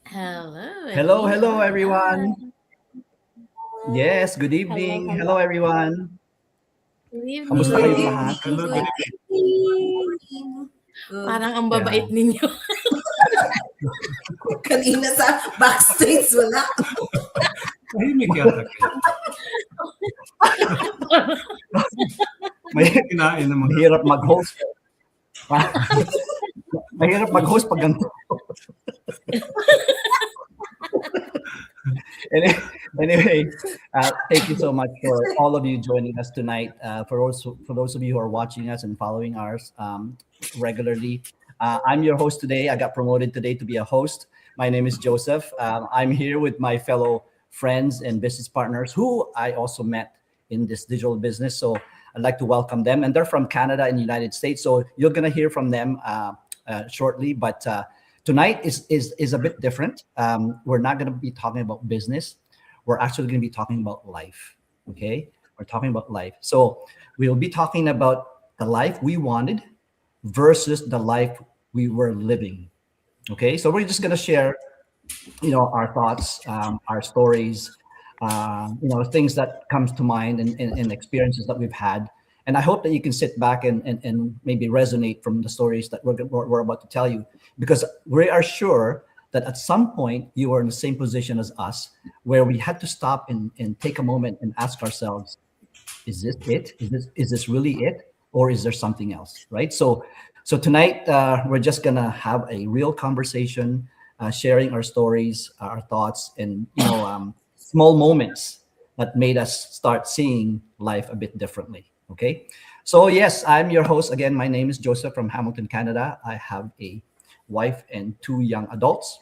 Hello, Hello, hello everyone. everyone. Yes, good Hello, evening. hello. Hello everyone. Good Kamusta Good kayong evening. evening. lahat? Hello, good Good evening. evening. Parang ang babait Yeah. ninyo. Kanina sa backstage, wala. Tahimik yata kayo. May, Kinain ng mga... mahirap mag-host. Mahirap mag-host pag ganito. Any- anyway, thank you so much for all of you joining us tonight. For those of you who are watching us and following ours regularly, I'm your host today. I got promoted today to be a host. My name is Joseph. I'm here with my fellow friends and business partners who I also met in this digital business. So I'd like to welcome them, and they're from Canada and United States. So you're gonna hear from them shortly, but. Tonight is a bit different. We're not going to be talking about business. We're actually going to be talking about life. Okay, we're talking about life. So we'll be talking about the life we wanted versus the life we were living. Okay, so we're just going to share, our thoughts, our stories, things that comes to mind and experiences that we've had. And I hope that you can sit back and maybe resonate from the stories that we're about to tell you, because we are sure that at some point you are in the same position as us, where we had to stop and take a moment and ask ourselves, is this it? Is this really it, or is there something else, right? So tonight we're just gonna have a real conversation, sharing our stories, our thoughts, and small moments that made us start seeing life a bit differently. Okay, so yes, I'm your host again. My name is Joseph from Hamilton, Canada. I have a wife and two young adults.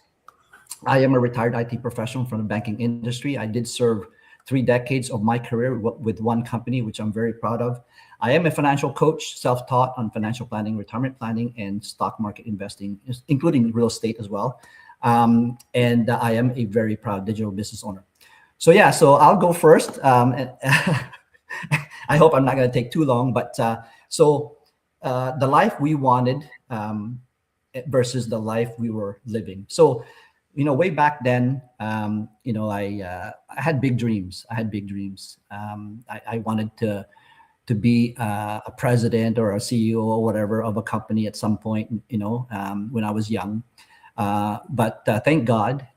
I am a retired IT professional from the banking industry. I did serve 3 decades of my career with one company, which I'm very proud of. I am a financial coach, self-taught on financial planning, retirement planning, and stock market investing, including real estate as well. And I am a very proud digital business owner. So yeah, so I'll go first. I hope I'm not going to take too long, but the life we wanted versus the life we were living. So way back then, I had big dreams. I had big dreams. I wanted to be a president or a CEO or whatever of a company at some point, when I was young. But thank God,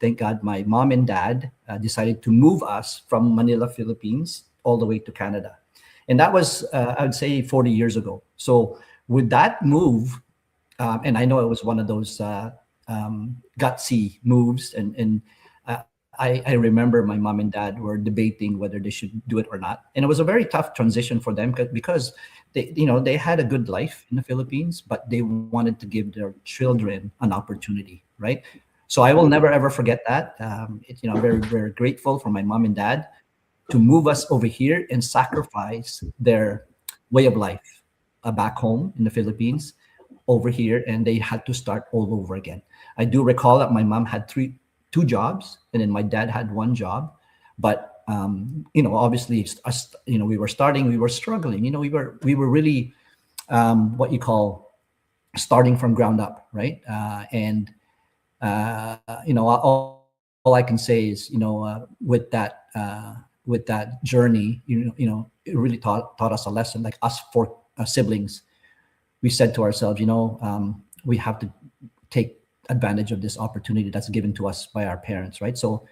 my mom and dad decided to move us from Manila, Philippines, all the way to Canada, and that was, I would say, 40 years ago. So with that move, and I know it was one of those gutsy moves, and I remember my mom and dad were debating whether they should do it or not, and it was a very tough transition for them because they had a good life in the Philippines, but they wanted to give their children an opportunity, right? So I will never ever forget that. I'm very very grateful for my mom and dad to move us over here and sacrifice their way of life back home in the Philippines over here, and they had to start all over again. I do recall that my mom had two jobs, and then my dad had one job, but obviously, it's us. We were starting, we were struggling. We were really what you call starting from ground up, right? And all I can say is, with that journey, it really taught us a lesson. Like us four siblings, we said to ourselves, we have to take advantage of this opportunity that's given to us by our parents, right? So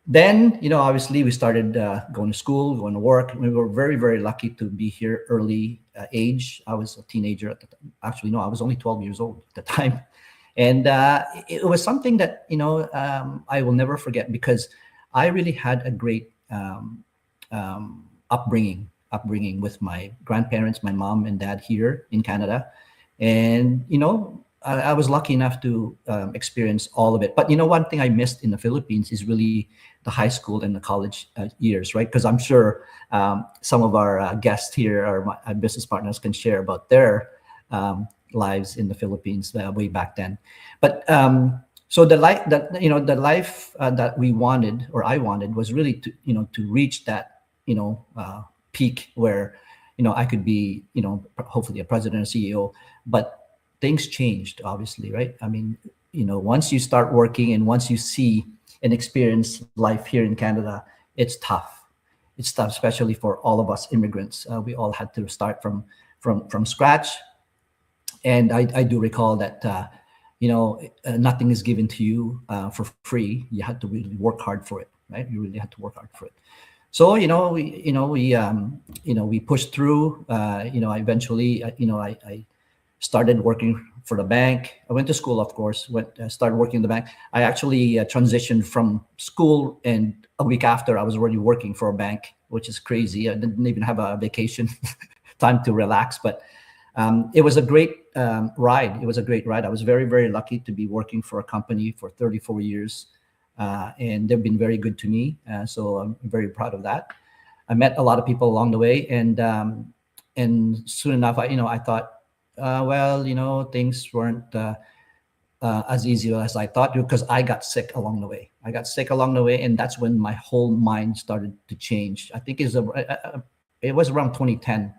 then, obviously, we started going to school, going to work. We were very, very lucky to be here early age. I was a teenager at the time. Actually, no, I was only 12 years old at the time. And it was something that, I will never forget, because I really had a great upbringing with my grandparents, my mom and dad here in Canada. And I was lucky enough to experience all of it. But one thing I missed in the Philippines is really the high school and the college years, right? Because I'm sure some of our guests here, or my business partners, can share about their lives in the Philippines way back then. But so the life that we wanted, or I wanted, was really to reach that peak where I could be hopefully a president or CEO. But things changed, obviously, right? I mean, once you start working and once you see and experience life here in Canada, it's tough. It's tough, especially for all of us immigrants. We all had to start from scratch. And I do recall that nothing is given to you for free. You had to really work hard for it, right? You really had to work hard for it. So we pushed through. I eventually I started working for the bank. I went to school, of course. Started working in the bank. I actually transitioned from school, and a week after, I was already working for a bank, which is crazy. I didn't even have a vacation time to relax, but it was a great ride. It was a great ride. I was very, very lucky to be working for a company for 34 years, and they've been very good to me. So I'm very proud of that. I met a lot of people along the way, and soon enough, I thought, things weren't as easy as I thought, because I got sick along the way. And that's when my whole mind started to change. I think it was around 2010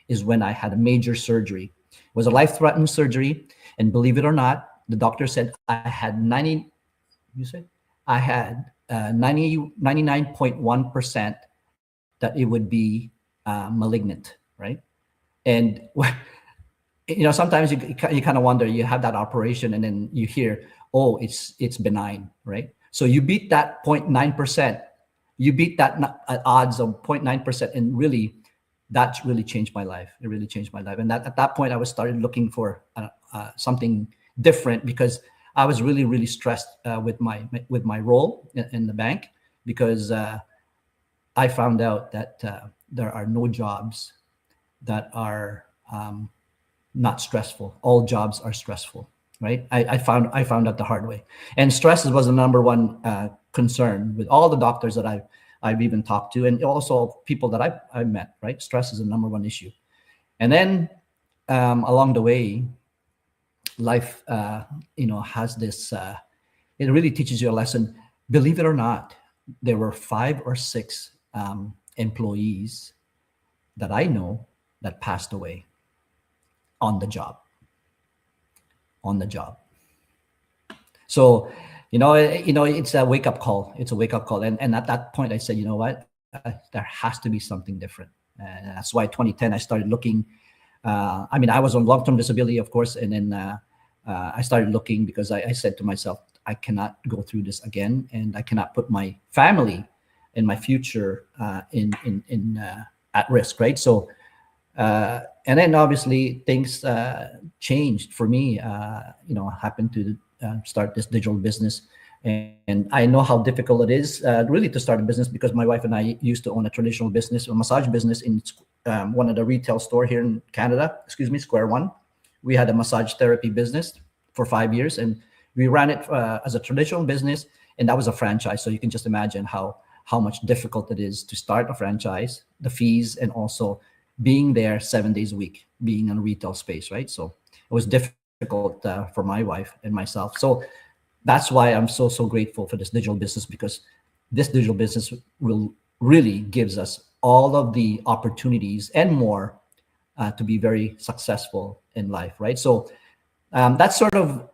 is when I had a major surgery. It was a life-threatening surgery, and believe it or not, the doctor said I had 99.1% that it would be malignant, right? And sometimes you kind of wonder. You have that operation, and then you hear, oh, it's benign, right? So you beat that 0.9%. You beat that odds of 0.9%, and really, that really changed my life. It really changed my life. And at that point, I was started looking for something different, because I was really, really stressed with my role in the bank, because I found out that there are no jobs that are not stressful. All jobs are stressful, right? I found out the hard way. And stress was the number one concern with all the doctors that I've even talked to, and also people that I've met, right? Stress is the number one issue. And then along the way, life, has this, it really teaches you a lesson. Believe it or not, there were 5 or 6 employees that I know that passed away on the job. So, it's a wake-up call. And at that point, I said, you know what? There has to be something different. And that's why 2010, I started looking. I was on long-term disability, of course. And then I started looking, because I said to myself, I cannot go through this again. And I cannot put my family and my future at risk, right? So, and then obviously things changed for me. I happened to start this digital business, and I know how difficult it is really to start a business, because my wife and I used to own a traditional business, a massage business in one of the retail store here in Canada, Square One. We had a massage therapy business for 5 years, and we ran it as a traditional business, and that was a franchise. So you can just imagine how much difficult it is to start a franchise, the fees, and also being there 7 days a week, being in a retail space, right? So it was difficult for my wife and myself. So that's why I'm so grateful for this digital business, because this digital business will really gives us all of the opportunities and more to be very successful in life, right? So that's sort of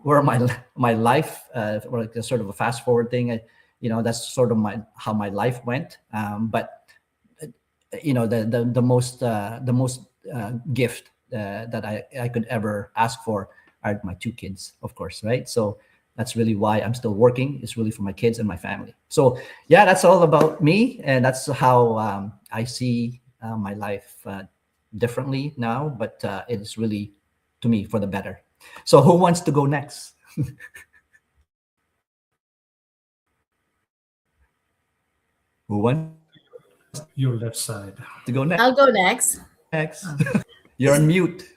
where my life, like a sort of a fast forward thing. That's sort of how my life went. But the most gift that I could ever ask for are my 2 kids, of course, right? So that's really why I'm still working. It's really for my kids and my family. So yeah, that's all about me, and that's how I see my life differently now. But it is really, to me, for the better. So who wants to go next? Who wants Your left side. to go next? I'll go next. You're on mute.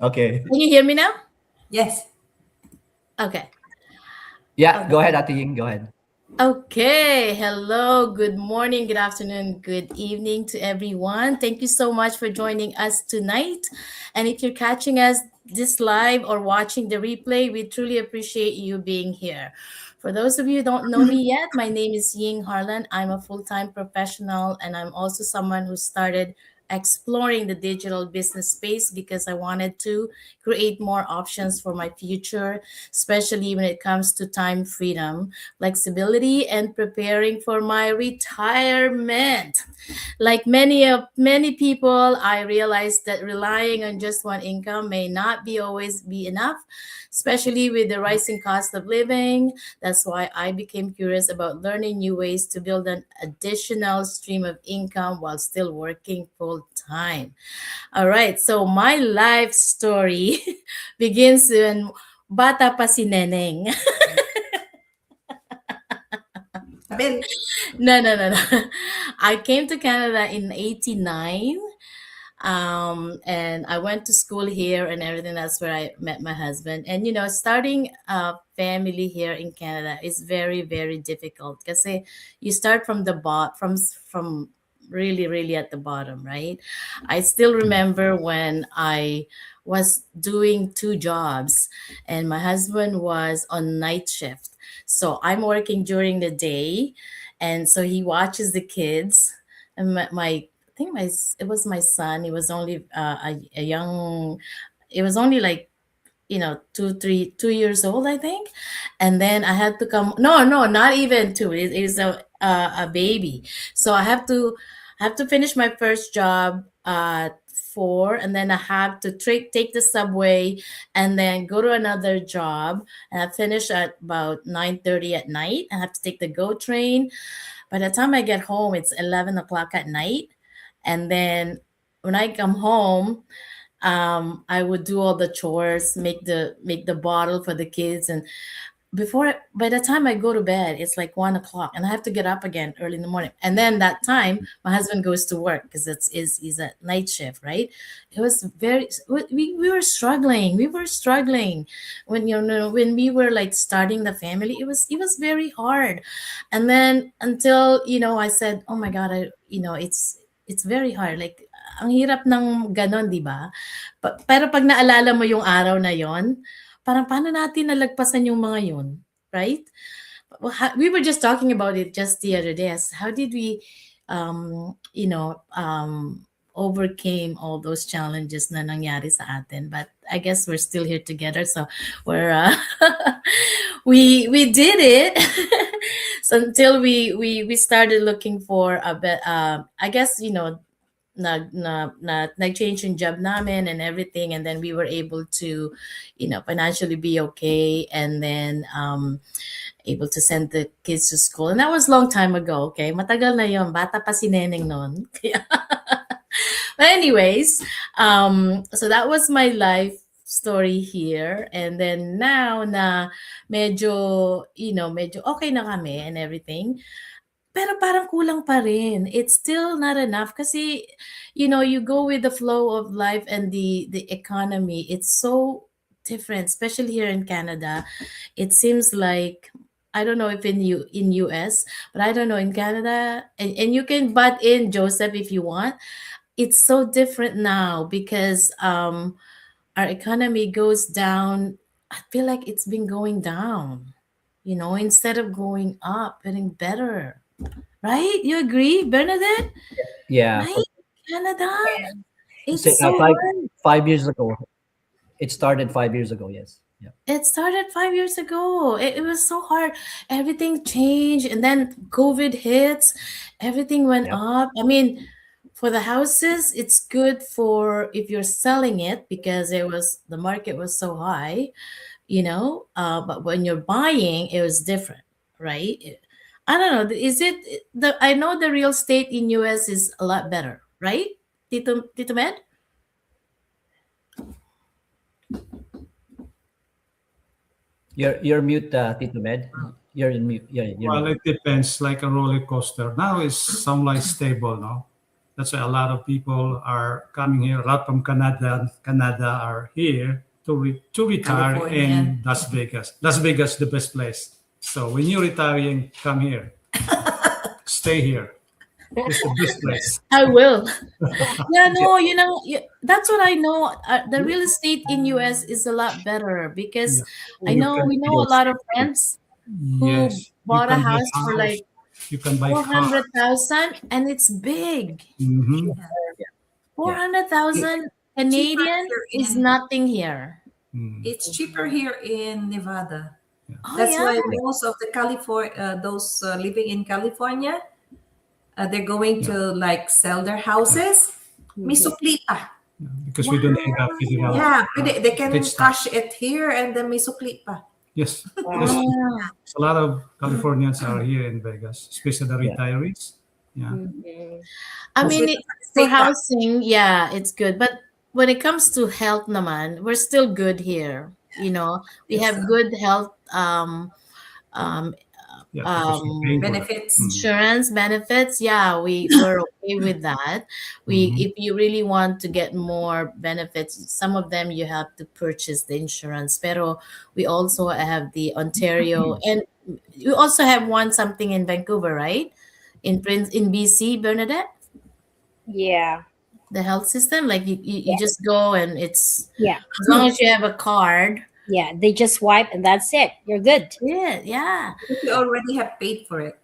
Okay. Can you hear me now? Yes. Okay. Yeah, go ahead, Ate Ying. Go ahead. Okay. Hello. Good morning, good afternoon, good evening to everyone. Thank you so much for joining us tonight. And if you're catching us this live or watching the replay, we truly appreciate you being here. For those of you who don't know me yet, my name is Ying Harlan. I'm a full-time professional, and I'm also someone who started exploring the digital business space because I wanted to create more options for my future, especially when it comes to time freedom, flexibility, and preparing for my retirement. Like many people, I realized that relying on just one income may not be always be enough, especially with the rising cost of living. That's why I became curious about learning new ways to build an additional stream of income while still working full time. All right, so my life story begins when bata pa si Neneng. Ben, No. I came to Canada in 89. And I went to school here and everything. That's where I met my husband. And starting a family here in Canada is very, very difficult because you start from the from really, really at the bottom, right? I still remember when I was doing two jobs and my husband was on night shift. So I'm working during the day, and so he watches the kids. And I think it was my son. He was only a young. It was only like 2 years old, I think. And then I had to come. No, not even two. It is a baby. So I have to finish my first job at 4, and then I have to take the subway and then go to another job. And I finish at about 9:30 at night. I have to take the GO train. By the time I get home, it's 11 o'clock at night. And then when I come home, I would do all the chores, make the bottle for the kids, and by the time I go to bed, it's like 1 o'clock, and I have to get up again early in the morning. And then that time, my husband goes to work because he's at night shift, right? It was we were struggling. We were struggling when we were like starting the family. It was very hard, and then until I said, oh my God, it's very hard. Like ang hirap ng ganon, di ba? Pero pag naalala mo yung araw na yon, parang paano natin nalagpasan yung mga yun, right? We were just talking about it just the other day. How did we, overcame all those challenges na nangyari sa atin? But I guess we're still here together, so we're we did it. So until we started looking for a bit. I guess nag-change yung job namin and everything, and then we were able to financially be okay, and then able to send the kids to school. And that was long time ago, okay? Matagal na yon, bata pa si Neneng noon. But anyways, so that was my life story here. And then now na medyo okay na kami and everything, pero parang kulang pa rin. It's still not enough kasi you go with the flow of life and the economy. It's so different, especially here in Canada. It seems like, I don't know if in US, but I don't know in Canada, and you can butt in, Joseph, if you want. It's so different now because our economy goes down. I feel like it's been going down, instead of going up, getting better. Right? You agree, Bernadette? Yeah. Right? Canada? It's Say, so five, hard. 5 years ago. It started 5 years ago. Yes. Yeah. It started 5 years ago. It was so hard. Everything changed, and then COVID hits. Everything went Yep. up. I mean, for the houses, it's good for if you're selling it because the market was so high, But when you're buying, it was different, right? I don't know. Is it I know the real estate in US is a lot better, right? Tito Med? You're mute, Tito Med. You're in mute. Yeah. Well, it depends, like a roller coaster. Now is somewhat stable, no? That's why a lot of people are coming here. A lot from Canada are here to retire California. in Las Vegas. Las Vegas, the best place. So when you're retiring, come here. Stay here. It's the best place. I will. Yeah, no, that's what I know. The real estate in US is a lot better because Yeah. I know we know a lot of friends who Yes. bought a You can buy house for like You can buy car. 400,000 and it's big. Mhm. 400,000 Cheaper Canadian here is in nothing here. Mm. it's cheaper here in Nevada. Oh That's yeah. why most of the those living in California, they're going to like sell their houses. May sukli pa. Because we don't have a federal. Yeah, they can state tax. cash it here and then may sukli pa. Yes, Ah. because a lot of Californians are here in Vegas, especially the Yeah. retirees. Yeah. I Kasi mean, for state tax. housing, yeah, it's good. But when it comes to health naman, we're still good here. You know, we Yes, have good health um, Yeah, because we're paying for it. benefits. insurance benefits. Yeah, we're okay with that. Mhm. If you really want to get more benefits, some of them you have to purchase the insurance. Pero we also have the Ontario, and you also have one something in Vancouver, right? In BC, Bernadette, Yeah. the health system, like you Yeah. just go and it's Yeah. as long as you have a card. Yeah. They just swipe and that's it. You're good. Yeah. If you already have paid for it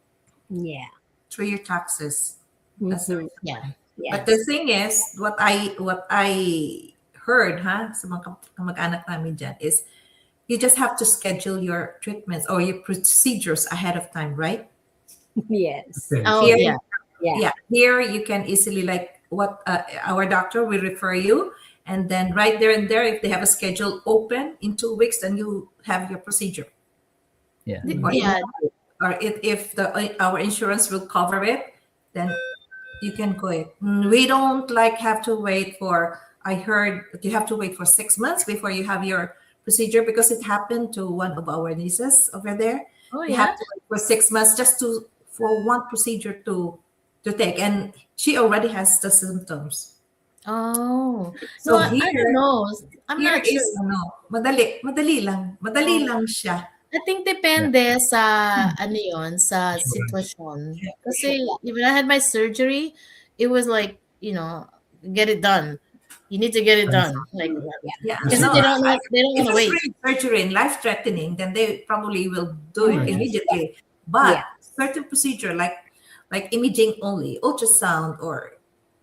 Yeah. through your taxes. That's the Mhm. reason Yeah. why. Yeah. But the thing is, what I heard, sa mga kamag-anak namin dyan, is you just have to schedule your treatments or your procedures ahead of time, right? Yes. Okay. Oh Here, yeah. Yeah. here you can easily like what our doctor will refer you, and then right there and there, if they have a schedule open in 2 weeks, then you have your procedure. Yeah. Yeah. Or if our insurance will cover it, then you can go it. We don't like have to wait for. I heard that you have to wait for 6 months before you have your procedure because it happened to one of our nieces over there. Oh You yeah. have to wait for 6 months just for one procedure to take, and she already has the symptoms. Oh So no, I don't here, know. I'm here not is sure. madali lang siya. I think depende sa ano yun, sa sitwasyon. Kasi when I had my surgery, it was like, get it done. You need to get it done. Like Yeah, kasi no, they don't want if to it's wait. really surgery and life threatening, then they probably will do it Yes. immediately. But Yeah. certain procedure like imaging only, ultrasound, or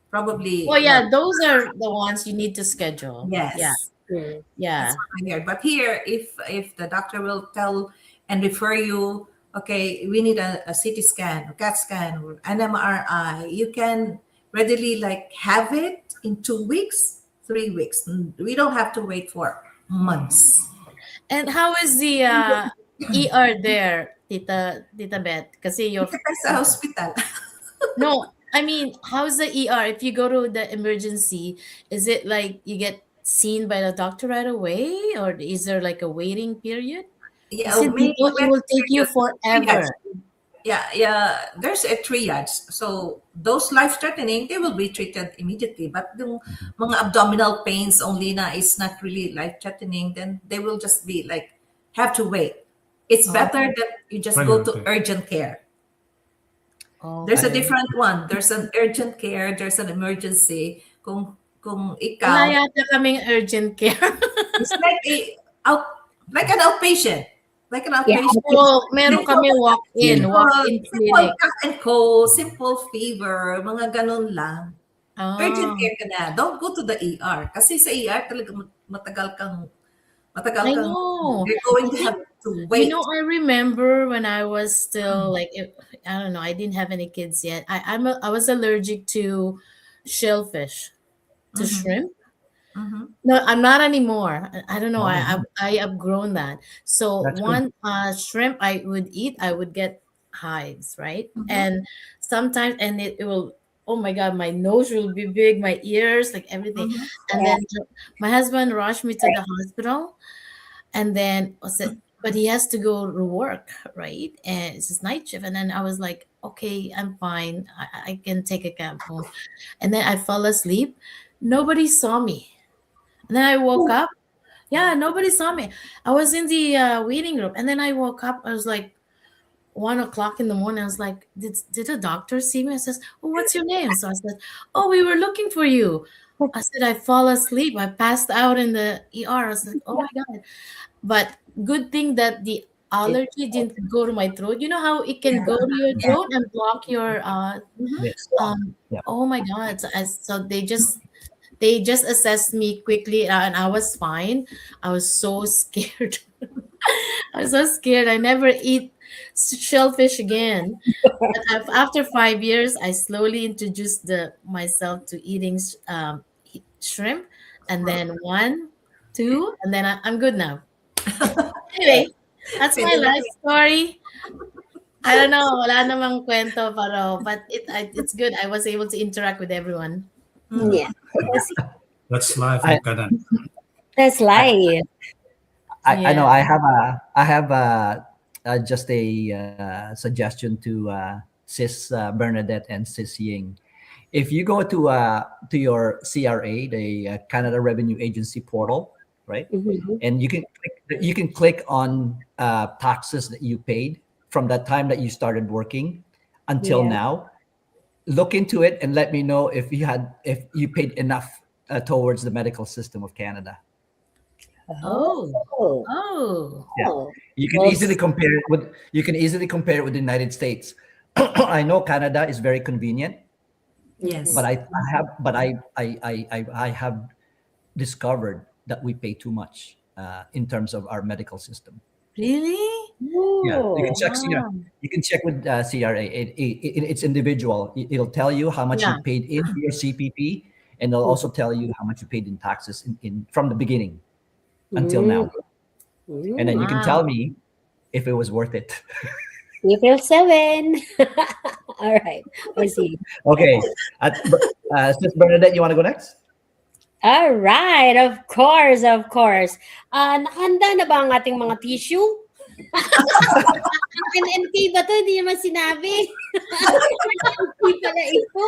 probably Oh yeah, those are the ones you need to schedule. yes. Yeah. Mm. Yeah. That's what I heard. But here, if the doctor will tell and refer you, okay, we need a CT scan, a CAT scan, or an MRI, you can readily like have it in 2 weeks, 3 weeks. We don't have to wait for months. And how is the ER there, Tita Beth? Kasi you're Depends sa hospital. no, I mean, how's the ER? If you go to the emergency, is it like you get seen by the doctor right away, or is there like a waiting period? Yeah, Kasi dito, it will take you forever. Yeah. There's a triage. So those life-threatening, they will be treated immediately. But yung mga abdominal pains only na is not really life-threatening, then they will just be like have to wait. It's better that you just go to Priority. urgent care. Okay. There's a different one. There's an urgent care. There's an emergency. Kung Wala ikaw, yata kaming urgent care. it's like an outpatient. Like an outpatient. So, meron kami walk-in Simple clinic. cough and cold, simple fever, mga ganun lang. Ah. Urgent care ka na. Don't go to the ER. Kasi sa ER talaga matagal kang I know. you're going to have to wait. I remember when I was still like, I don't know, I didn't have any kids yet. I was allergic to shellfish, to shrimp. Mhm. No, I'm not anymore. I don't know. Oh. I outgrown that. So That's one shrimp I would eat, I would get hives, right? And sometimes, and it will. Oh my God, my nose will be big, my ears, like everything. And then my husband rushed me to the hospital, and then but he has to go to work, right? And it's his night shift. And then I was like, okay, I'm fine. I can take a cab home. And then I fell asleep. Nobody saw me. And then I woke up. Yeah, nobody saw me. I was in the waiting room, and then I woke up. I was like 1 o'clock in the morning. I was like, did a doctor see me? I says, oh, what's your name? So I said, oh, we were looking for you. I said, I fall asleep. I passed out in the ER. I was like, oh my God. But good thing that the allergy didn't go to my throat. You know how it can go to your throat and block your Yes. oh my God. So they just They just assessed me quickly, and I was fine. I was so scared. I was so scared. I never eat shellfish again. But after 5 years, I slowly introduced myself to eating shrimp, and then one, two, and then I'm good now. Anyway, that's my life story. I don't know, wala namang kwento pero but it's good. I was able to interact with everyone. Yeah. That's life I- in Canada. That's life. I know Yeah. I have just a suggestion to Sis Bernadette and Sis Ying. If you go to your CRA, the Canada Revenue Agency portal, right, Mhm. and you can click on taxes that you paid from that time that you started working until Yeah. now. Look into it and let me know if you paid enough towards the medical system of Canada. Oh. Oh. Oh. Yeah. Oh. You can Well, easily compare it with the United States. I know Canada is very convenient, Yes. but I have discovered that we pay too much in terms of our medical system. Really? Yeah, you can oh. check. Yeah, Wow. you can check with CRA. It's individual. It'll tell you how much you Yeah. paid into your CPP, and it'll also tell you how much you paid in taxes in from the beginning until now. And then you can tell Wow. me if it was worth it. April 7. All right. I see. Okay. Sis Bernadette, you want to go next? All right. Of course. Of course. Nakahanda na ba ang ating mga tissue? NNK ba to? Hindi naman sinabi. NNK pala ito.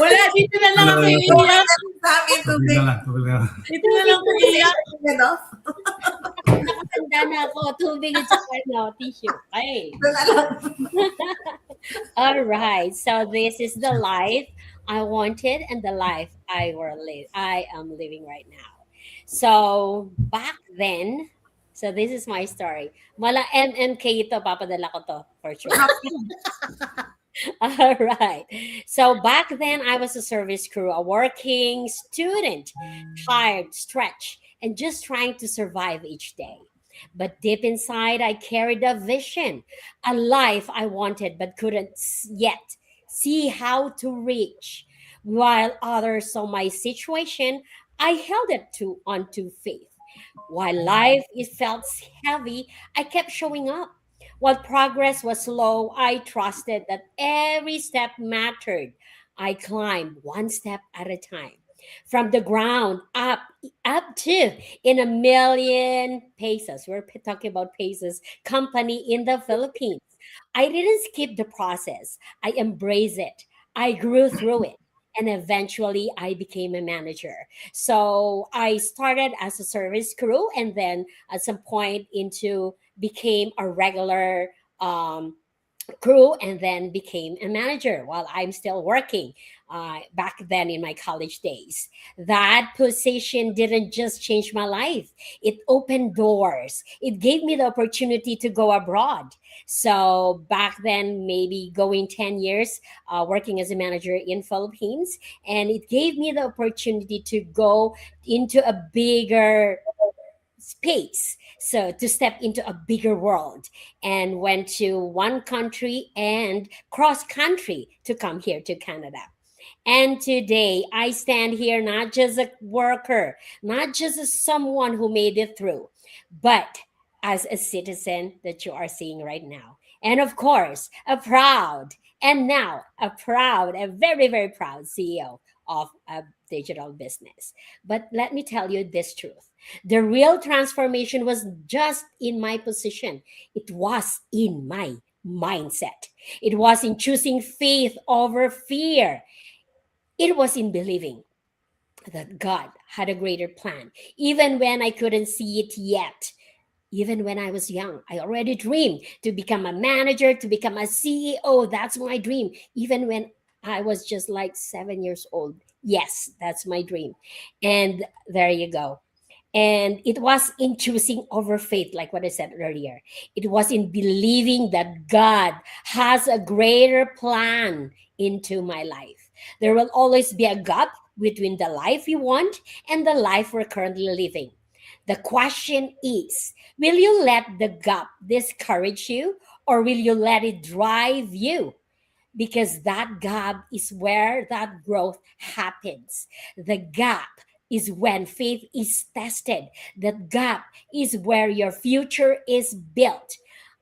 Wala, dito na lang ako iiyak. Dami Tubig tubig. na lang, tubig na lang. Dito na lang ako iiyak. Enough. Nakahanda na ako. Tubig at saka tissue. Okay. Doon na lang. All right. So this is the life I wanted and the life I am living right now. So back then, so this is my story. Mala MMK ito, papadala ko to for sure. All right. So back then, I was a service crew, a working student, tired, stretched, and just trying to survive each day. But deep inside, I carried a vision, a life I wanted but couldn't yet see how to reach. While others saw my situation, I held it onto faith. While life it felt heavy, I kept showing up. While progress was slow, I trusted that every step mattered. I climbed one step at a time. From the ground up to in a million pesos. We're talking about pesos company in the Philippines. I didn't skip the process. I embraced it. I grew through it. And eventually I became a manager. So I started as a service crew and then at some point into became a regular crew and then became a manager while I'm still working back then in my college days. That position didn't just change my life, it opened doors. It gave me the opportunity to go abroad. So back then, maybe going 10 years working as a manager in Philippines, and it gave me the opportunity to go into a bigger space, so to step into a bigger world, and went to one country and cross country to come here to Canada. And today I stand here not just a worker, not just as someone who made it through, but as a citizen that you are seeing right now. And of course, a very, very proud CEO of a digital business. But let me tell you this truth. The real transformation was just in my position. It was in my mindset. It was in choosing faith over fear. It was in believing that God had a greater plan, even when I couldn't see it yet. Even when I was young, I already dreamed to become a manager, to become a CEO. That's my dream. Even when I was just like 7 years old. Yes, that's my dream. And there you go. And it was in choosing over faith, like what I said earlier. It was in believing that God has a greater plan into my life. There will always be a gap between the life you want and the life we're currently living. The question is, will you let the gap discourage you, or will you let it drive you? Because that gap is where that growth happens. The gap is when faith is tested. That gap is where your future is built.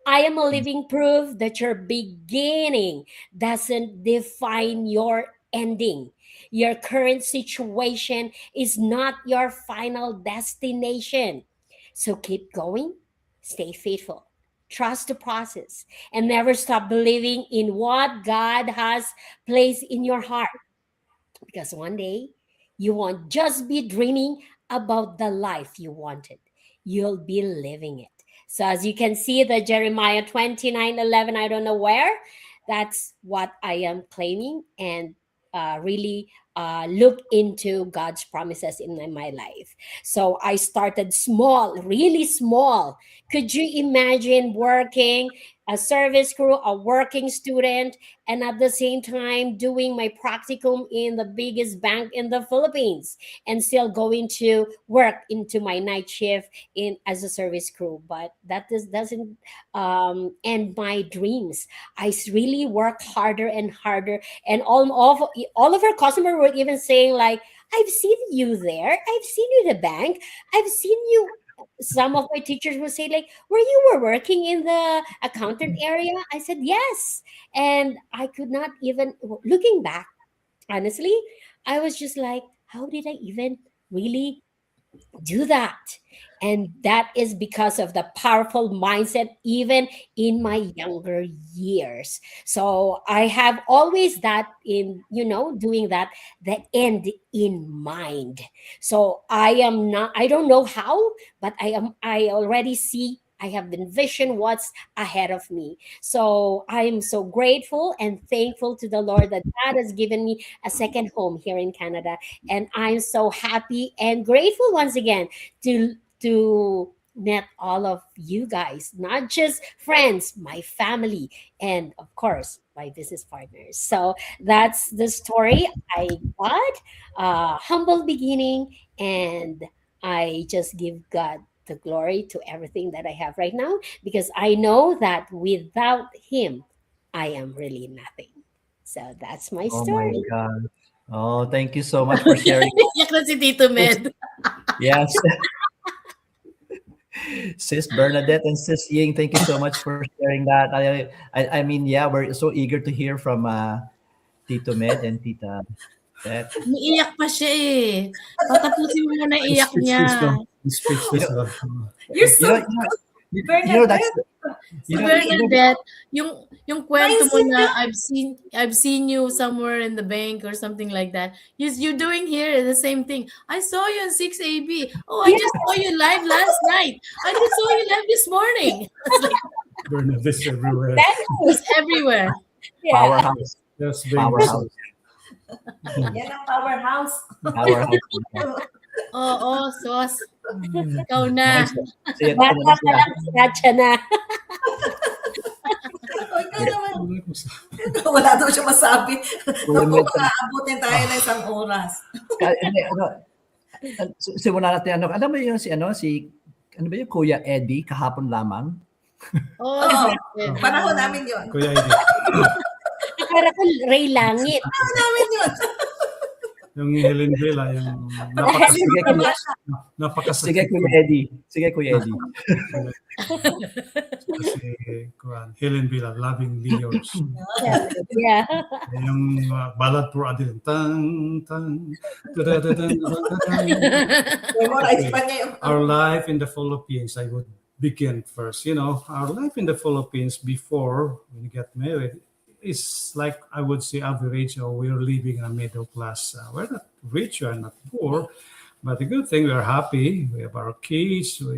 I am a living proof that your beginning doesn't define your ending. Your current situation is not your final destination. So keep going, stay faithful, trust the process, and never stop believing in what God has placed in your heart. Because one day you won't just be dreaming about the life you wanted, you'll be living it. So, as you can see, the Jeremiah 29:11, I don't know where, that's what I am claiming, and really look into God's promises in my life. So, I started small, really small. Could you imagine working a service crew, a working student, and at the same time doing my practicum in the biggest bank in the Philippines, and still going to work into my night shift in as a service crew? But that doesn't end my dreams. Really work harder and harder, and all of our customers were even saying like, I've seen you there, I've seen you in the bank, I've seen you. Some of my teachers would say like, where you were working in the accountant area? I said yes. And I could not even, looking back, honestly, I was just like, how did I even really do that? And that is because of the powerful mindset even in my younger years. So I have always that in, doing that, the end in mind. So I don't know how, but I already see, I have envisioned what's ahead of me. So I am so grateful and thankful to the Lord that God has given me a second home here in Canada. And I'm so happy and grateful once again to met all of you guys, not just friends, my family, and of course my business partners. So that's the story I got. Humble beginning, and I just give God the glory to everything that I have right now, because I know that without Him, I am really nothing. So that's my Oh my story. God. Oh, thank you so much for sharing. Iyak na si Tito Med. Yes. Sis Bernadette and Sis Ying, thank you so much for sharing that. I mean, yeah, we're so eager to hear from Tito Med and Tita Bet. Umiiyak pa siya eh. Patapusin mo muna I'm iyak niya. speechless now. I'm You speechless know, now. You're you so know, that's Bernadette. Si you know, Bernadette, yung kwento mo Mindset na I've seen you somewhere in the bank or something like that. You're doing here the same thing. I saw you on 6AB. Oh, I Yeah, just saw you live last night. I just saw you live this morning. It's like Bernadette's everywhere. it's everywhere. yeah. powerhouse. Yes, very busy. Powerhouse. Yan ang powerhouse. Powerhouse. Oo, sos. Ikaw na. Nice. Sige, Bata ano na pa sila? lang, sinadya na. Ikaw naman. Wala daw siya masabi. Kuya Naku, Med, baka abutin tayo ng isang oras. hindi, simula natin, alam mo yung ano ba yung Kuya Eddie kahapon lamang? Oh, Oo. yeah. Panahon namin yun. Kuya Eddie. Akala ko Ray Langit. Panahon namin yun. Yung Helen Villa, yung Sige, Kuya, napakasakit. sige, Kuya Eddie. Sige, Kuya Eddie. Kasi, kuwan, Helen Villa, Lovingly Yours. Yeah. Yung ballad for Adele. Tang, tang, da-da-da-dan, da-da-da-dan. Memorize pa niya yung Our life in the Philippines, I would begin first. Our life in the Philippines before we get married is like, I would say, average, or we're living in a middle class. We're not rich, we're not poor, but the good thing, we're happy. We have our kids. All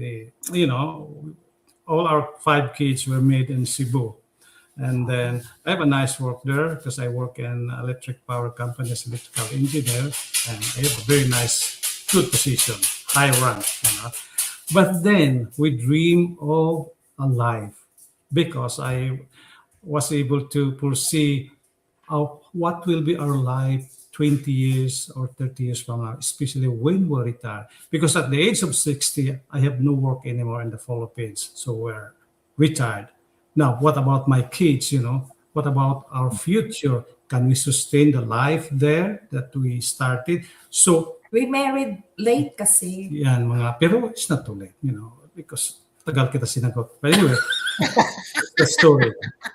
our 5 kids were made in Cebu. And then I have a nice work there because I work in electric power company as electrical engineer, and I have a very nice, good position, high rank. But then we dream of a life, because I was able to foresee what will be our life 20 years or 30 years from now, especially when we retire. Because at the age of 60, I have no work anymore in the Philippines. So we're retired. Now, what about my kids? What about our future? Can we sustain the life there that we started? So, We married late kasi. yan pero it's not too late, because tagal kita sinagot. But anyway, the story.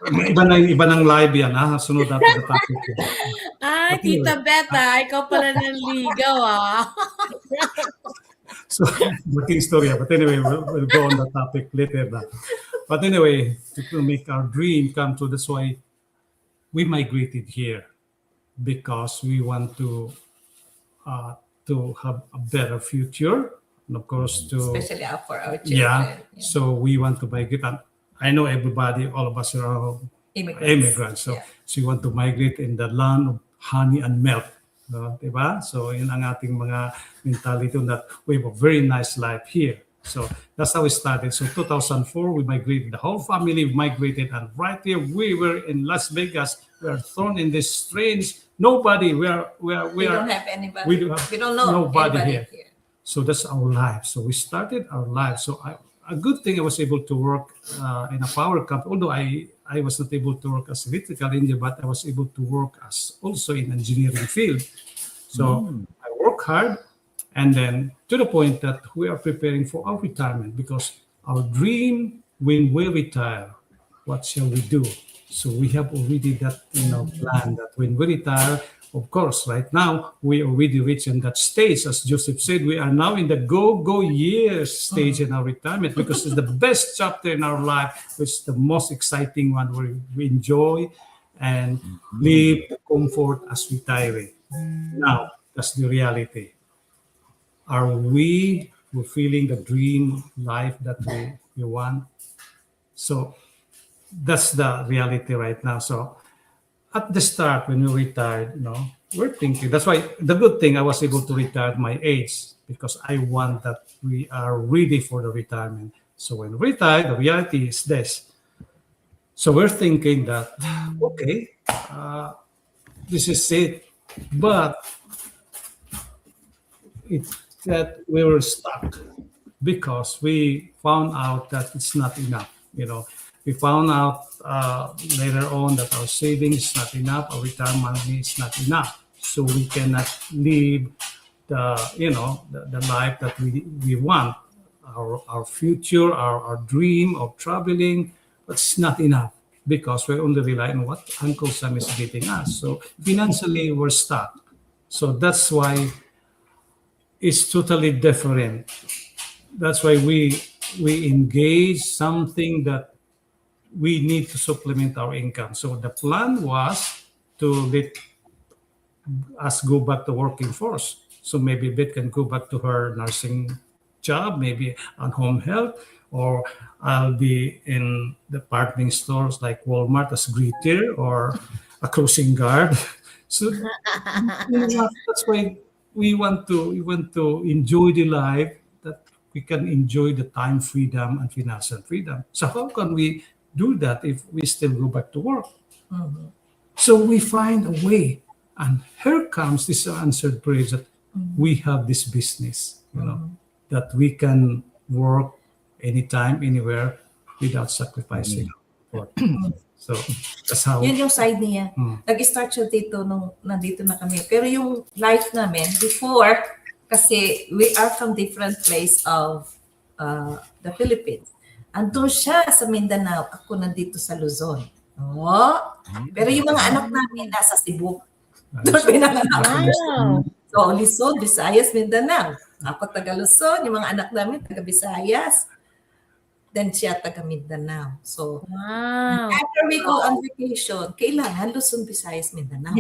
Iba ng live yan, ha? Sunod natin the topic. Ay, But anyway, Tita Beta, ikaw pala ng ligaw, ah. So, working story. But anyway, we'll go on the topic later. But anyway, to make our dream come true, that's why we migrated here, because we want to have a better future, and of course Especially for our children. yeah. So we want to migrate. And I know everybody, all of us are immigrants. So, Yeah. so we want to migrate in the land of honey and milk. No, diba? So yun ang ating mga mentality that we have a very nice life here. So that's how we started. So 2004, we migrated. The whole family migrated, and right here we were in Las Vegas. We are thrown in this strange. Nobody. We don't have anybody. we don't know nobody anybody here. So that's our life. So we started our life. So a good thing I was able to work in a power company. Although I was not able to work as electrical engineer, but I was able to work as also in engineering field. So I work hard, and then to the point that we are preparing for our retirement, because our dream when we retire, what shall we do? So we have already that plan that when we retire, of course, right now we already reached in that stage. As Joseph said, we are now in the go years stage in our retirement, because it's the best chapter in our life. It's the most exciting one where we enjoy and live the comfort as retiring. Now, that's the reality. Are we fulfilling the dream life that we want? So that's the reality right now. So at the start, when we retired, we're thinking. That's why the good thing I was able to retire at my age, because I want that we are ready for the retirement. So when we retire, the reality is this. So we're thinking that, okay, this is it. But it's that we were stuck, because we found out that it's not enough. We found out later on that our savings is not enough, our retirement money is not enough, so we cannot live the life that we want, our future, our dream of traveling. But it's not enough, because we're only relying on what Uncle Sam is giving us. So financially, we're stuck. So that's why it's totally different. That's why we engage something that we need to supplement our income. So the plan was to let us go back to working force. So maybe Beth can go back to her nursing job, maybe on home health, or I'll be in department stores like Walmart as greeter or a crossing guard. So that's why we want to enjoy the life, that we can enjoy the time freedom and financial freedom. So how can we do that if we still go back to work? So we find a way, and here comes this answered prayer that we have this business, that we can work anytime, anywhere, without sacrificing work. So that's how. Yun yung side niya. Nag-start siya dito nung nandito na kami. Pero yung life namin, before, kasi we are from different place of the Philippines. Andun siya sa Mindanao, ako nandito sa Luzon. Pero yung mga anak namin nasa Cebu. Doon pinanganak. Wow. So, Luzon, Visayas, Mindanao. Ako taga Luzon, yung mga anak namin taga Visayas. Then siya taga Mindanao. So, Wow. after we go on vacation, kailangan Luzon, Visayas, Mindanao.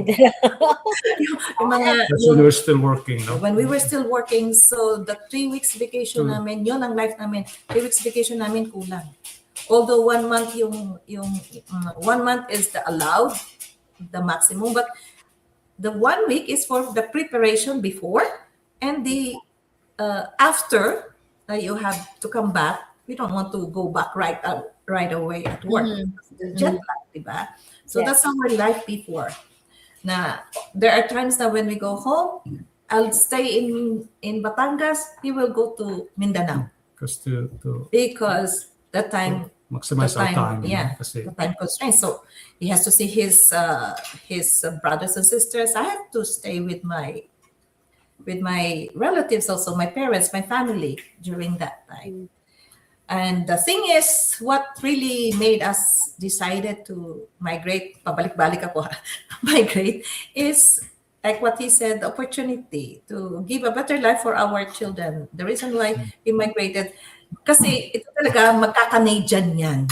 yung mga, That's when we're still working, no? when we were still working, so the 3 weeks vacation namin, yun ang life namin. 3 weeks vacation namin kulang. Although 1 month 1 month is the allowed, the maximum, but the 1 week is for the preparation before, and the after you have to come back. We don't want to go back right away at work. The jet lag, diba? So Yes. that's our life before. Na there are times that when we go home, I'll stay in Batangas. He will go to Mindanao Because to because that time maximize our time. yeah, Kasi the time constraints. So he has to see his brothers and sisters. I have to stay with my relatives, also my parents, my family during that time. And the thing is, what really made us decided to migrate, pabalik-balik ako, migrate, is like what he said, the opportunity to give a better life for our children. The reason why we migrated, kasi ito talaga magka-Canadian yan.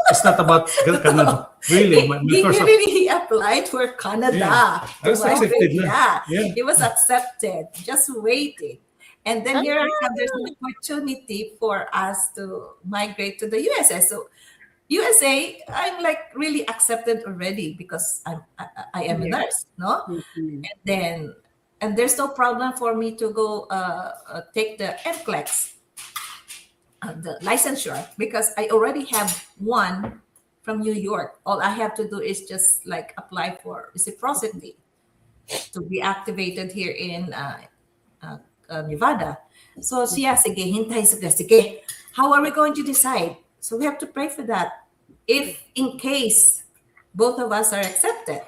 it's not about Canada. Really, my He first really applied for Canada. Yeah. I was to migrate. accepted na. Yeah. Yeah. He was accepted, just waiting. And then here I have there's an opportunity for us to migrate to the USA. So USA, I'm like really accepted already because I am a nurse, no? And there's no problem for me to go take the NCLEX, the licensure, because I already have one from New York. All I have to do is just like apply for reciprocity to be activated here in Nevada. So siya, sige, hintay, sige. How are we going to decide? So we have to pray for that. If in case both of us are accepted,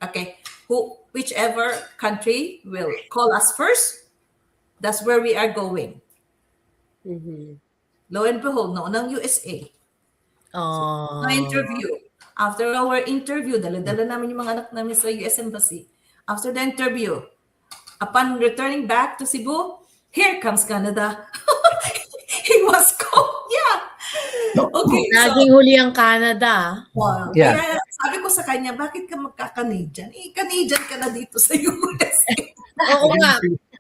okay, whichever country will call us first, that's where we are going. Lo and behold, noon USA. Oh. Na interview. After our interview, dala-dala namin yung mga anak namin sa US Embassy. After the interview, upon returning back to Cebu, here comes Canada. He was called. Yeah. Okay. Laging huli ang Canada. Wow. Yeah. Kaya sabi ko sa kanya, bakit ka magka-Canadian? Canadian ka na dito sa US. Oo nga.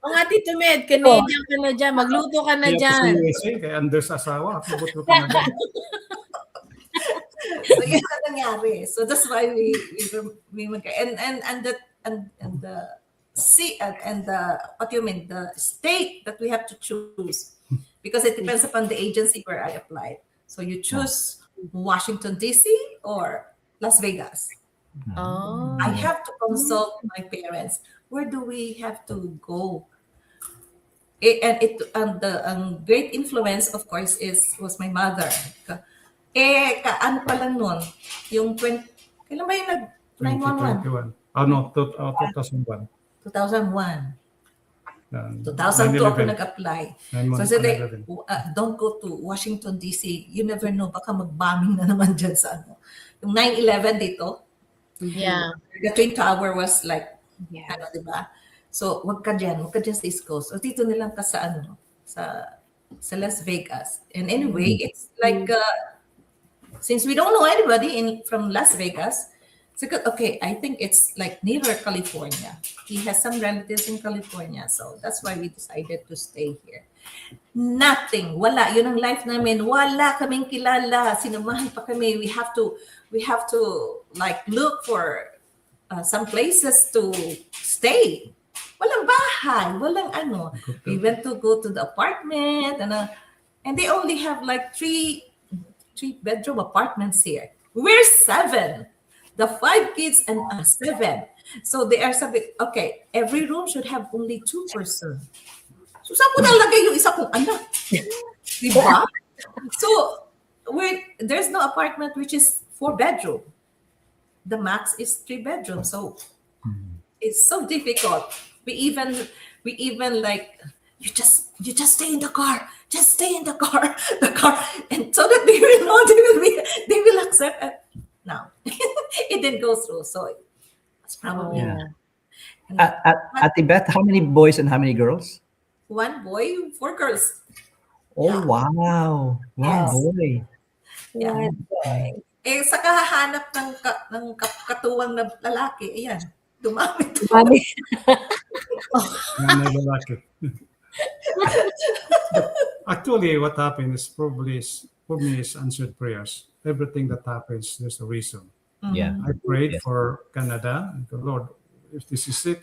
Oo nga, Tito Med, Canadian ka na dyan. Magluto ka na kaya sa dyan. USA, kay Anders asawa, abot ko Canada. So yun ang nangyari. So that's why we and the what do you mean, the state that we have to choose, because it depends upon the agency where I applied. So you choose Washington DC or Las Vegas. Oh. I have to consult my parents. Where do we have to go? And the great influence, of course, was my mother. Ano pa lang nun? Yung 20, kailan ba yung 911? 2021. Oh no, 2001. 2001. 2002 ako 9/11. nag-apply. 9 So months, said like, 9/11. don't go to Washington DC. You never know, baka mag-bombing na naman dyan sa ano. Yung 9/11 dito, Yeah. the Twin Tower was like, Yeah. ano, di ba? So, wag ka dyan sa East Coast. O dito nilang ka sa ano, sa Las Vegas. And anyway, it's like, since we don't know anybody from Las Vegas, so okay, I think it's like near California. He has some relatives in California, so that's why we decided to stay here. Nothing, wala. Yun ang life namin. Wala kaming kilala. Sinamahan pa kami. We have to like look for some places to stay. Walang bahay, walang ano. We went to go to the apartment, and they only have like three bedroom apartments here. We're 7. The 5 kids and us, 7. So they are sabi, okay, every room should have only 2 persons. So saan ko nalagay yung isa kong anak? Diba? So there's no apartment which is 4 bedroom. The max is 3 bedrooms. So it's so difficult. We even like, you just stay in the car. Just stay in the car. And so that they will know, they will accept it. No, it didn't go through. So it's probably Yeah. At Tibet, how many boys and how many girls? 1 boy, 4 girls. Oh, wow. Yes. Boy. Yeah. Sa kahahanap ng katuwang na lalaki, ayan, dumami. Mami. Nanay lalaki. Actually, what happened is probably for me is answered prayers. Everything that happens, there's a reason. Yeah. I prayed Yes. for Canada and the Lord, if this is it,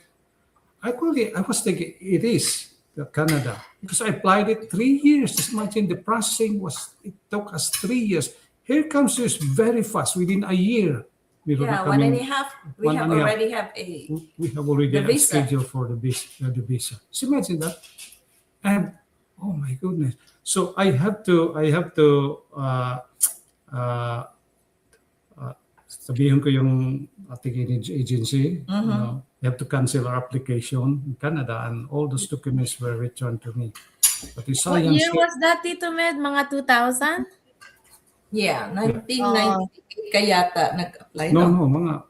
I was thinking it is Canada because I applied it 3 years. Just imagine the processing it took us 3 years. Here comes this very fast within a year. meron na Yeah, one and a kaming half. We one have and a half. already have a We have already The a visa. schedule for the visa. Just imagine that. And oh my goodness. So I have to uh, sabihin ko yung ating agency, you have to cancel our application in Canada, and all those documents were returned to me. But the What science, year was that, Tito Med? Mga 2000? yeah, 1998 ka yata nag-apply, no, no? mga,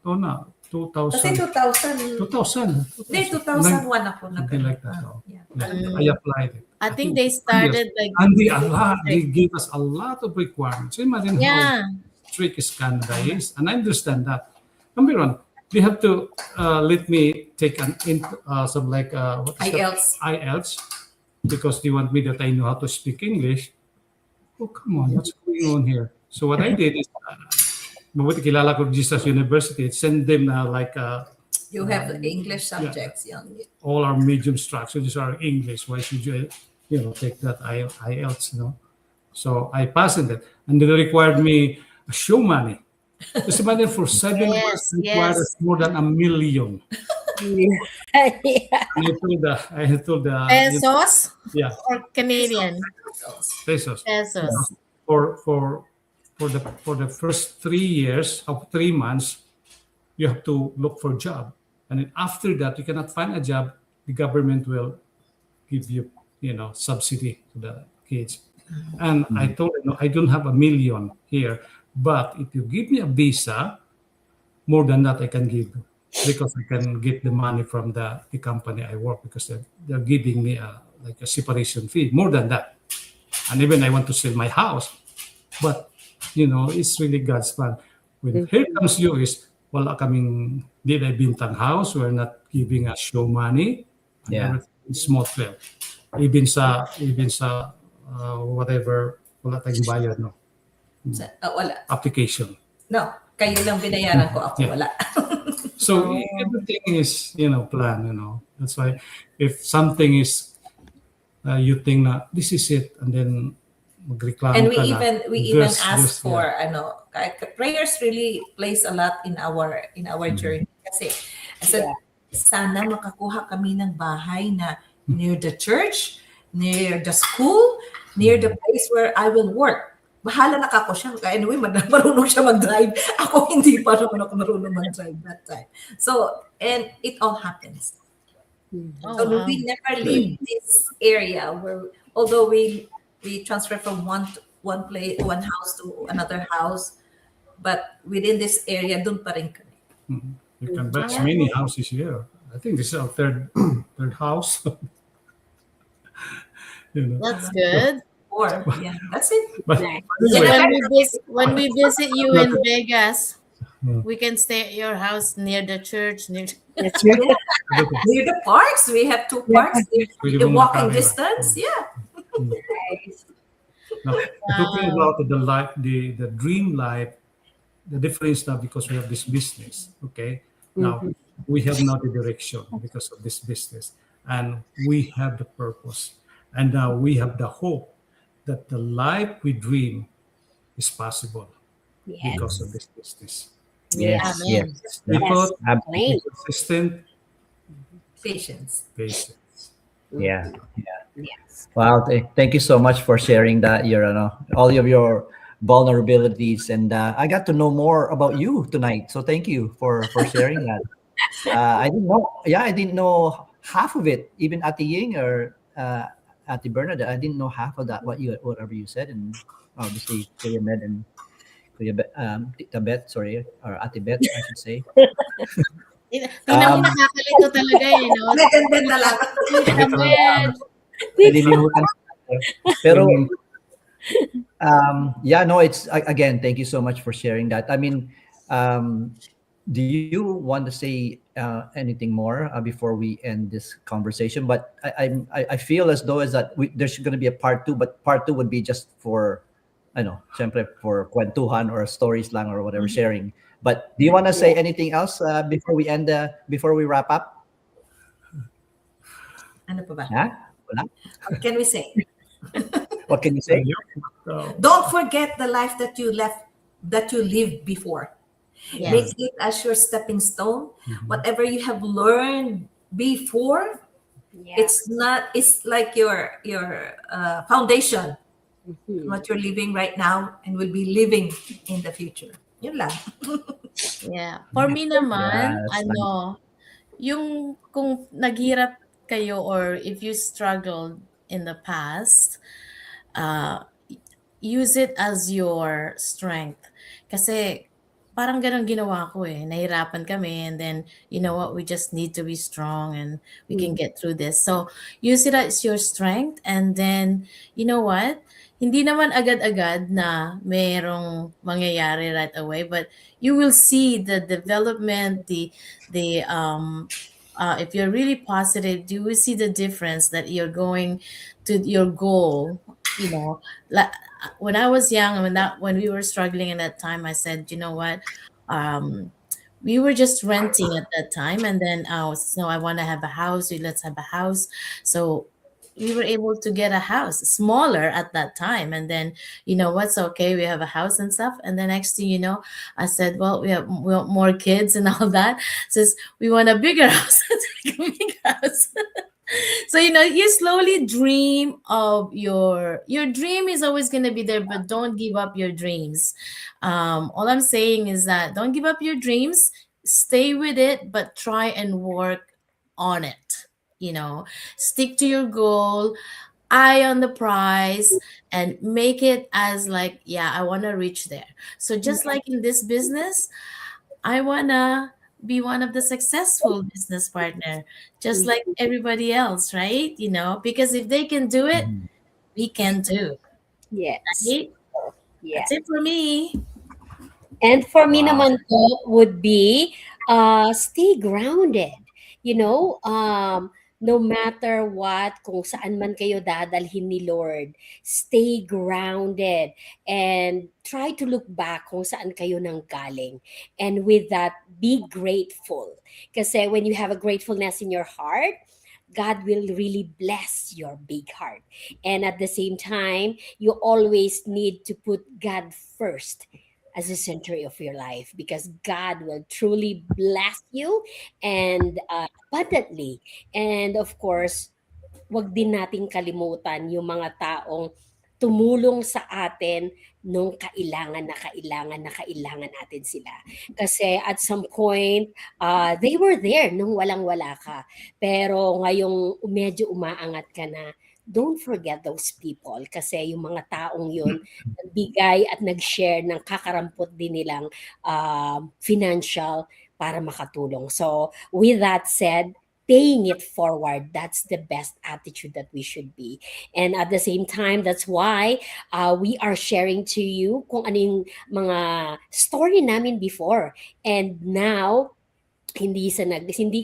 Kasi 2000, 2000. Hindi, 2000, 2001 ako something like that. Yeah. Yeah, I applied it. I think they started like And they gave us a lot of requirements. So imagine how yeah. strict is Canada is, and I understand that. Number one, they have to let me take some like what is that? IELTS. IELTS, because they want me that I know how to speak English. Oh, come on, what's going on here? So what I did is, mabuti kilala ko Jesus University, send them like You have English subjects, young. all our medium structures are English. Why should you, take that IELTS, So I passed it, and they required me show money. Just imagine for 7 months, required us more than $1 million. Yeah. And I told the Pesos yeah, or Canadian pesos. pesos. For the first 3 years of 3 months, you have to look for a job, and then after that, you cannot find a job. The government will give you, subsidy to the kids. And I told them, no, I don't have $1 million here, but if you give me a visa, more than that I can give you, because I can get the money from the company I work, because they're giving me a separation fee, more than that. And even I want to sell my house, but it's really God's plan. When here comes you is wala kaming di na bintang house, we're not giving us show money, and Yeah. everything is small well. Even sa whatever, wala tayong bayad, no? Wala. Application. No, kayo lang binayaran ko, ako Yeah. wala. So everything is, plan, That's why if something is, you think na this is it, and then magreklamo And we ka na, even this, ask this, for prayers really plays a lot in our journey, kasi I said, sana makakuha kami ng bahay na near the church, near the school, near the place where I will work. Bahala na kako siya. Anyway, marunong siya mag-drive. Ako hindi pa naman ako marunong mag-drive that time. So, and it all happens. Oh, So wow. we never leave this area where, although we transfer from one house to another house, but within this area, dun pa rin kami. You can bet many houses here. I think this is our third house. That's good. Or, yeah, that's it. But So anyway, when we visit you in Vegas, Hmm. we can stay at your house near the church. That's right. Near the parks, we have 2 parks there. Pwede In mo walking makakita. distance, yeah. now, talking about the life, the dream life, the difference now, because we have this business. Okay, now we have now the direction because of this business, and we have the purpose, and now we have the hope that the life we dream is possible Yes. because of this business. Yes, Amen. yes. People, Great. consistent, Patience. patience. Yeah. Yes. Wow. Thank you so much for sharing that, all of your vulnerabilities. And I got to know more about you tonight. So thank you for sharing that. I didn't know. Yeah, I didn't know half of it. Even Ate Ying or Ate Bernadette, I didn't know half of that. Whatever you said, and obviously Kuya Med and Tita Bet, sorry, or Ate Bet, I should say. Tingnan mo, nakakalito talaga no? Maganda talaga. Tita Med. Nalilimutan. Pero yeah, no, it's again, thank you so much for sharing that. I mean, do you want to say anything more before we end this conversation? But I feel as though there's going to be a part 2, but part 2 would be just for, syempre for kwentuhan or stories lang or whatever, sharing. But do you want to say anything else before we wrap up? Ano pa ba? Huh? Wala? What can we say? What can you say? So, Don't forget the life that you lived before. Make Yes. it as your stepping stone. Mhm. Whatever you have learned before, Yeah. it's not. It's like your foundation. Mhm. What you're living right now and will be living in the future. Yun lang. Yeah. For me naman, Yes. ano, yung kung naghirap kayo or if you struggled in the past, uh, use it as your strength. Kasi parang ganun ginawa ko eh. Nahirapan kami and then, you know what, we just need to be strong and we can Mhm. get through this. So, use it as your strength and then, you know what, hindi naman agad-agad na merong mangyayari right away, but you will see the development, if you're really positive, you will see the difference that you're going to your goal, you know, like when I was young, when we were struggling at that time, I said, you know what, um, we were just renting at that time, and then so I want to have a house. So let's have a house. So we were able to get a house, smaller at that time, and then you know what's okay. We have a house and stuff, and the next thing you know, I said, well, we want more kids and all that. Says we want a bigger house, a big house. So you know you slowly dream of your dream is always going to be there, but don't give up your dreams. All I'm saying is that don't give up your dreams, stay with it, but try and work on it, you know, stick to your goal, eye on the prize, and make it as like, yeah, I want to reach there. So just like in this business, I wanna be one of the successful business partner, just like everybody else, right? You know, because if they can do it, Mhm. we can do. Yes. Right? Yeah. That's it for me. And for me Wow. naman po would be stay grounded. No matter what, kung saan man kayo dadalhin ni Lord, stay grounded and try to look back kung saan kayo nanggaling. And with that, be grateful. Kasi when you have a gratefulness in your heart, God will really bless your big heart. And at the same time, you always need to put God first as the center of your life because God will truly bless you and abundantly. And of course, wag din nating kalimutan yung mga taong tumulong sa atin nung kailangan natin sila. Kasi at some point, they were there nung walang-wala ka. Pero ngayong medyo umaangat ka na, don't forget those people kasi yung mga taong yun nagbigay at nag-share ng kakarampot din nilang financial para makatulong. So with that said, paying it forward, that's the best attitude that we should be. And at the same time, that's why we are sharing to you kung ano yung mga story namin before. And now, hindi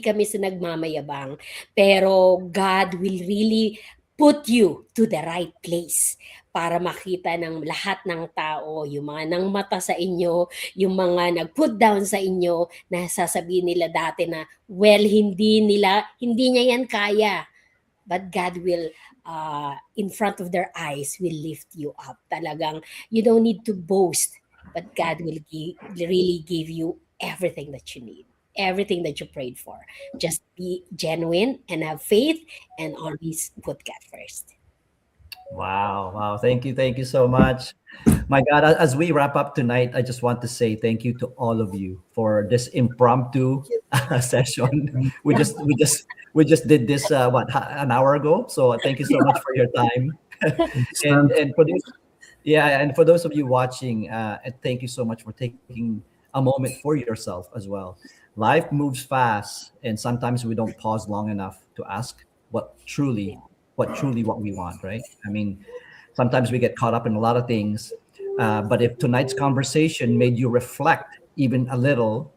kami sa nagmamayabang, pero God will really put you to the right place para makita ng lahat ng tao, yung mga nang mata sa inyo, yung mga nag-put down sa inyo, na sasabihin nila dati na, well, hindi niya yan kaya. But God will, in front of their eyes, will lift you up. Talagang, you don't need to boast, but God will really give you everything that you need, everything that you prayed for. Just be genuine and have faith and always put God first. Wow. Wow. Thank you so much. My God, as we wrap up tonight, I just want to say thank you to all of you for this impromptu session. We just did this an hour ago. So thank you so much for your time. And for those, yeah, and for those of you watching, thank you so much for taking a moment for yourself as well. Life moves fast, and sometimes we don't pause long enough to ask what we want, right? I mean, sometimes we get caught up in a lot of things, but if tonight's conversation made you reflect even a little,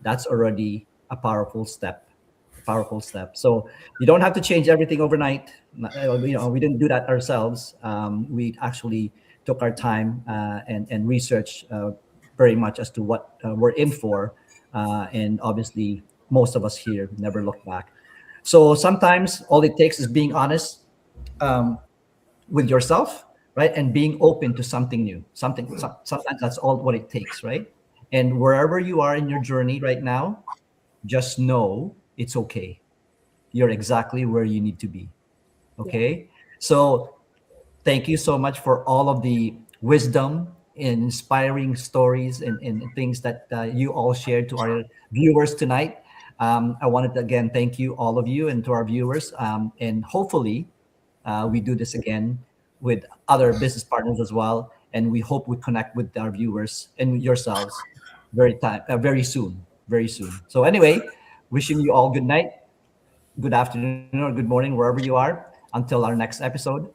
that's already a powerful step. Powerful step. So you don't have to change everything overnight. We didn't do that ourselves. We actually took our time and research very much as to what we're in for, and obviously most of us here never look back. So sometimes all it takes is being honest um, with yourself, right, and being open to something new. Sometimes that's all what it takes, right? And wherever you are in your journey right now, just know it's okay. You're exactly where you need to be. Yeah. Okay. So thank you so much for all of the wisdom and inspiring stories and things that you all shared to our viewers tonight. I wanted to again thank you, all of you, and to our viewers. And hopefully, we do this again with other business partners as well. And we hope we connect with our viewers and yourselves very soon, very soon. So anyway, wishing you all good night, good afternoon, or good morning, wherever you are. Until our next episode.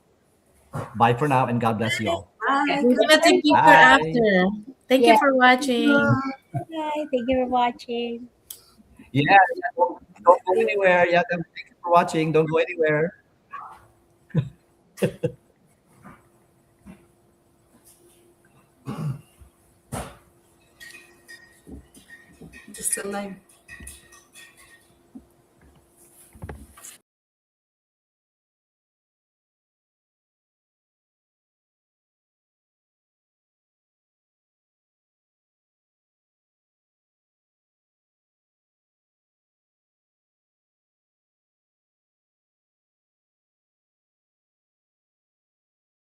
Bye for now, and God bless you all. Bye. We're Good gonna take picture Bye. after. Thank you Yeah. for watching. Bye. Thank you for watching. Yeah, yeah, don't go anywhere. Yeah, thank you for watching. Don't go anywhere. Just a live.